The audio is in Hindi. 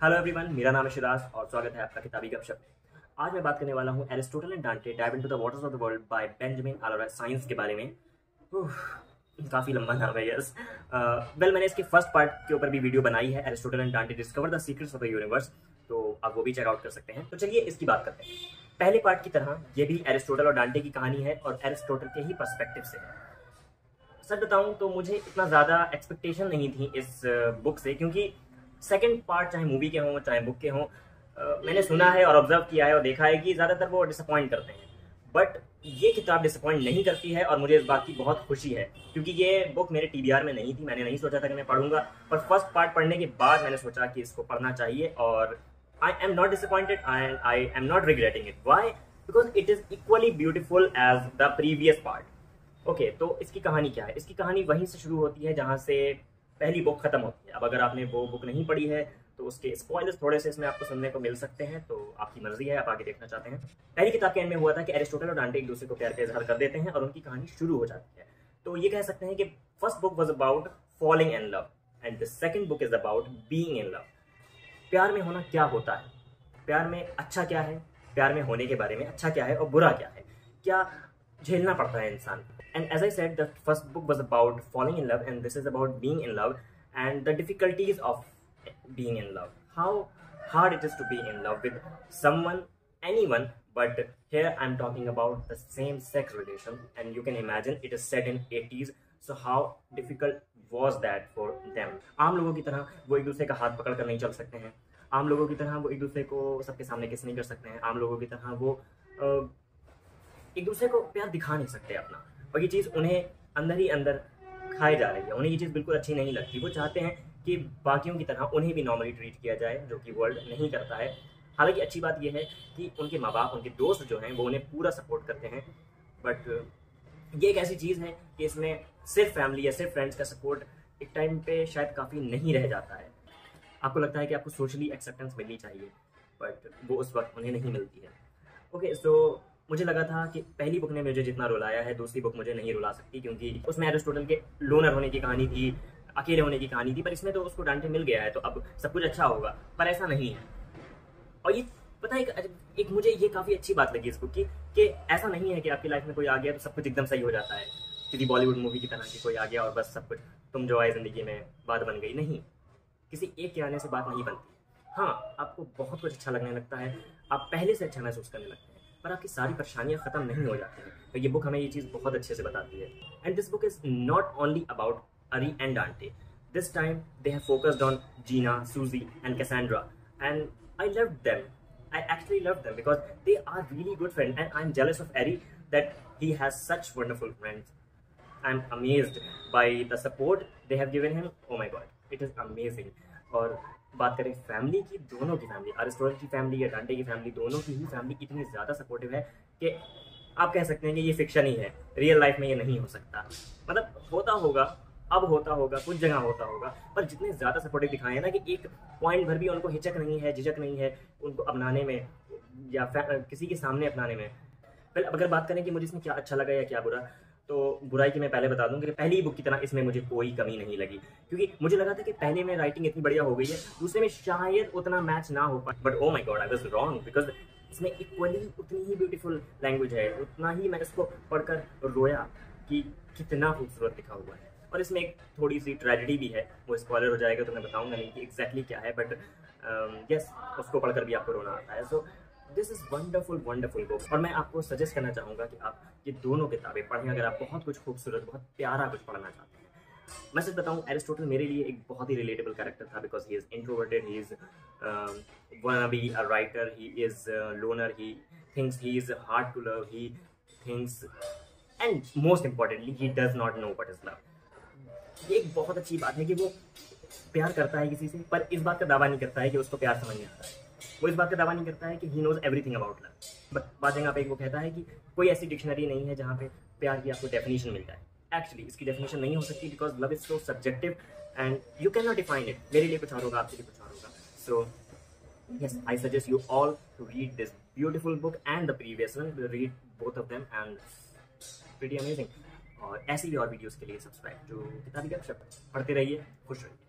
हेलो एवरीवन, मेरा नाम है शिराज और स्वागत है आपका किताबी गपशप। आज मैं बात करने वाला हूँ एरिस्टोटल एंड डांटे dive into the waters of the world by Benjamin Ellora science के बारे में। काफ़ी लंबा नाम है, यस। मैंने इसके फर्स्ट पार्ट के ऊपर भी वीडियो बनाई है, एरिस्टोटल एंड डांटे discover the secrets of the universe, तो आप वो भी चेकआउट कर सकते हैं। तो चलिए इसकी बात करते हैं। पहले पार्ट की तरह ये भी एरिस्टोटल और डांटे की कहानी है और एरिस्टोटल के ही पर्सपेक्टिव से है। सच बताऊं तो मुझे इतना ज़्यादा एक्सपेक्टेशन नहीं थी इस बुक से, क्योंकि सेकंड पार्ट चाहे मूवी के हों चाहे बुक के हों, मैंने सुना है और ऑब्जर्व किया है और देखा है कि ज़्यादातर वो डिसअपॉइंट करते हैं। बट ये किताब डिसअपॉइंट नहीं करती है और मुझे इस बात की बहुत खुशी है, क्योंकि ये बुक मेरे टीबीआर में नहीं थी। मैंने नहीं सोचा था कि मैं पढ़ूंगा, पर फर्स्ट पार्ट पढ़ने के बाद मैंने सोचा कि इसको पढ़ना चाहिए और I am not disappointed and I am not regretting it. Why? Because it is equally beautiful as the previous part. Okay, तो इसकी कहानी क्या है? इसकी कहानी वहीं से शुरू होती है जहाँ से पहली बुक खत्म होती है। अब अगर आपने वो बुक नहीं पढ़ी है तो उसके स्पॉयलर्स थोड़े से इसमें आपको सुनने को मिल सकते हैं, तो आपकी मर्जी है, आप आगे देखना चाहते हैं। पहली किताब के एंड में हुआ था कि एरिस्टोटल और डांटे एक दूसरे को प्यार का इजहार कर देते हैं और उनकी कहानी शुरू हो जाती है। तो ये कह सकते हैं कि first book was about falling in love and the second book is about being in love. प्यार में होना क्या होता है, प्यार में अच्छा क्या है, प्यार में होने के बारे में अच्छा क्या है और बुरा क्या है, क्या झेलना पड़ता है इंसान। And as I said, the first book was about falling in love, and this is about being in love and the difficulties of being in love. How hard it is to be in love with someone, anyone, but here I'm talking about the same sex relation, and you can imagine it is set in 80s. So how difficult was that for them? आम लोगों की तरह वो एक दूसरे का हाथ पकड़ कर नहीं चल सकते हैं। आम लोगों की तरह वो एक दूसरे को सबके सामने किस नहीं कर सकते हैं। आम लोगों की तरह वो एक दूसरे को प्यार दिखा नहीं सकते अपना, और ये चीज़ उन्हें अंदर ही अंदर खाए जा रही है। उन्हें ये चीज़ बिल्कुल अच्छी नहीं लगती। वो चाहते हैं कि बाकियों की तरह उन्हें भी नॉर्मली ट्रीट किया जाए, जो कि वर्ल्ड नहीं करता है। हालांकि अच्छी बात यह है कि उनके माँ बाप, उनके दोस्त जो हैं, वो उन्हें पूरा सपोर्ट करते हैं। बट ये एक ऐसी चीज़ है कि इसमें सिर्फ फैमिली या सिर्फ फ्रेंड्स का सपोर्ट एक टाइम पे शायद काफ़ी नहीं रह जाता है। आपको लगता है कि आपको सोशली एक्सेप्टेंस मिलनी चाहिए, बट वो उस वक्त उन्हें नहीं मिलती है। ओके, सो मुझे लगा था कि पहली बुक ने मुझे जितना रुलाया है दूसरी बुक मुझे नहीं रुला सकती, क्योंकि उसमें एरिस्टोटल के लोनर होने की कहानी थी, अकेले होने की कहानी थी। पर इसमें तो उसको डांटे मिल गया है तो अब सब कुछ अच्छा होगा, पर ऐसा नहीं है। और ये पता है, एक मुझे ये काफ़ी अच्छी बात लगी इस बुक की कि ऐसा नहीं है कि आपकी लाइफ में कोई आ गया तो सब कुछ एकदम सही हो जाता है, किसी बॉलीवुड मूवी की तरह की कोई आ गया और बस सब कुछ तुम जो आए ज़िंदगी में बात बन गई। नहीं, किसी एक के आने से बात नहीं बनती। हाँ, आपको बहुत कुछ अच्छा लगने लगता है, आप पहले से अच्छा महसूस करने लगते हैं, पर आपकी सारी परेशानियां खत्म नहीं हो जाती हैं। तो ये बुक हमें ये चीज़ बहुत अच्छे से बताती है। And this book is not only about Ari and Dante. This time they have focused on Gina, Suzy and Cassandra, and I love them. I actually love them because they are really good friends, and I'm jealous of Eri that he has such wonderful friends. I'm amazed by the support they have given him. Oh my god, it is amazing. और बात करें फैमिली की, दोनों की फैमिली, एरिस्टोटल की फैमिली या डांटे की फैमिली, दोनों की ही फैमिली इतनी ज़्यादा सपोर्टिव है कि आप कह सकते हैं कि ये फिक्शन ही है, रियल लाइफ में ये नहीं हो सकता। मतलब होता होगा, अब होता होगा, कुछ जगह होता होगा, पर जितने ज़्यादा सपोर्टिव दिखाए हैं ना कि एक पॉइंट भर भी उनको हिचक नहीं है, झिझक नहीं है उनको अपनाने में या किसी के सामने अपनाने में। पहले अगर बात करें कि मुझे इसमें क्या अच्छा लगा या क्या बुरा, तो बुराई की मैं पहले बता दूं कि पहली बुक की तरह इसमें मुझे कोई कमी नहीं लगी, क्योंकि मुझे लगा था कि पहले में राइटिंग इतनी बढ़िया हो गई है, दूसरे में शायद उतना मैच ना हो पाए। But oh my God, I was wrong, because इसमें इक्वली उतनी ही ब्यूटीफुल लैंग्वेज है, उतना ही मैं इसको पढ़कर रोया कि कितना खूबसूरत लिखा हुआ है। और इसमें एक थोड़ी सी ट्रेजेडी भी है, वो स्पॉइलर हो जाएगा तो मैं बताऊंगा नहीं कि एग्जैक्टली क्या है, बट यस, उसको पढ़कर भी आपको रोना आता है। So this is wonderful wonderful book, और मैं आपको सजेस्ट करना चाहूँगा कि आप ये दोनों किताबें पढ़ें अगर आप बहुत कुछ खूबसूरत, बहुत प्यारा कुछ पढ़ना चाहते हैं। मैं सच बताऊँ, एरिस्टोटल मेरे लिए एक बहुत ही रिलेटेबल कैरेक्टर था, because he is introverted, he is wanna be a writer, he is a loner, he thinks he is hard to love, he thinks, and most importantly he does not know what is love. ये एक बहुत अच्छी बात है कि वो प्यार करता है किसी से, पर इस बात का दावा नहीं करता है कि उसको प्यार समझ में आता है। वो इस बात का दावा नहीं करता है कि he knows everything about love. But बात जगह पे वो कहता है कि कोई ऐसी डिक्शनरी नहीं है जहाँ पे प्यार की आपको डेफिनेशन मिल जाए। एक्चुअली इसकी डेफिनेशन नहीं हो सकती, because love is so subjective and you can not define it. मेरे लिए कुछ और होगा, आपके लिए कुछ और होगा। सो yes, I suggest you all to read this beautiful book and the previous one. Read both of them and pretty amazing. और ऐसी भी और वीडियोस के लिए सब्सक्राइब टू किताबी गपशप। पढ़ते रहिए, खुश रहिए।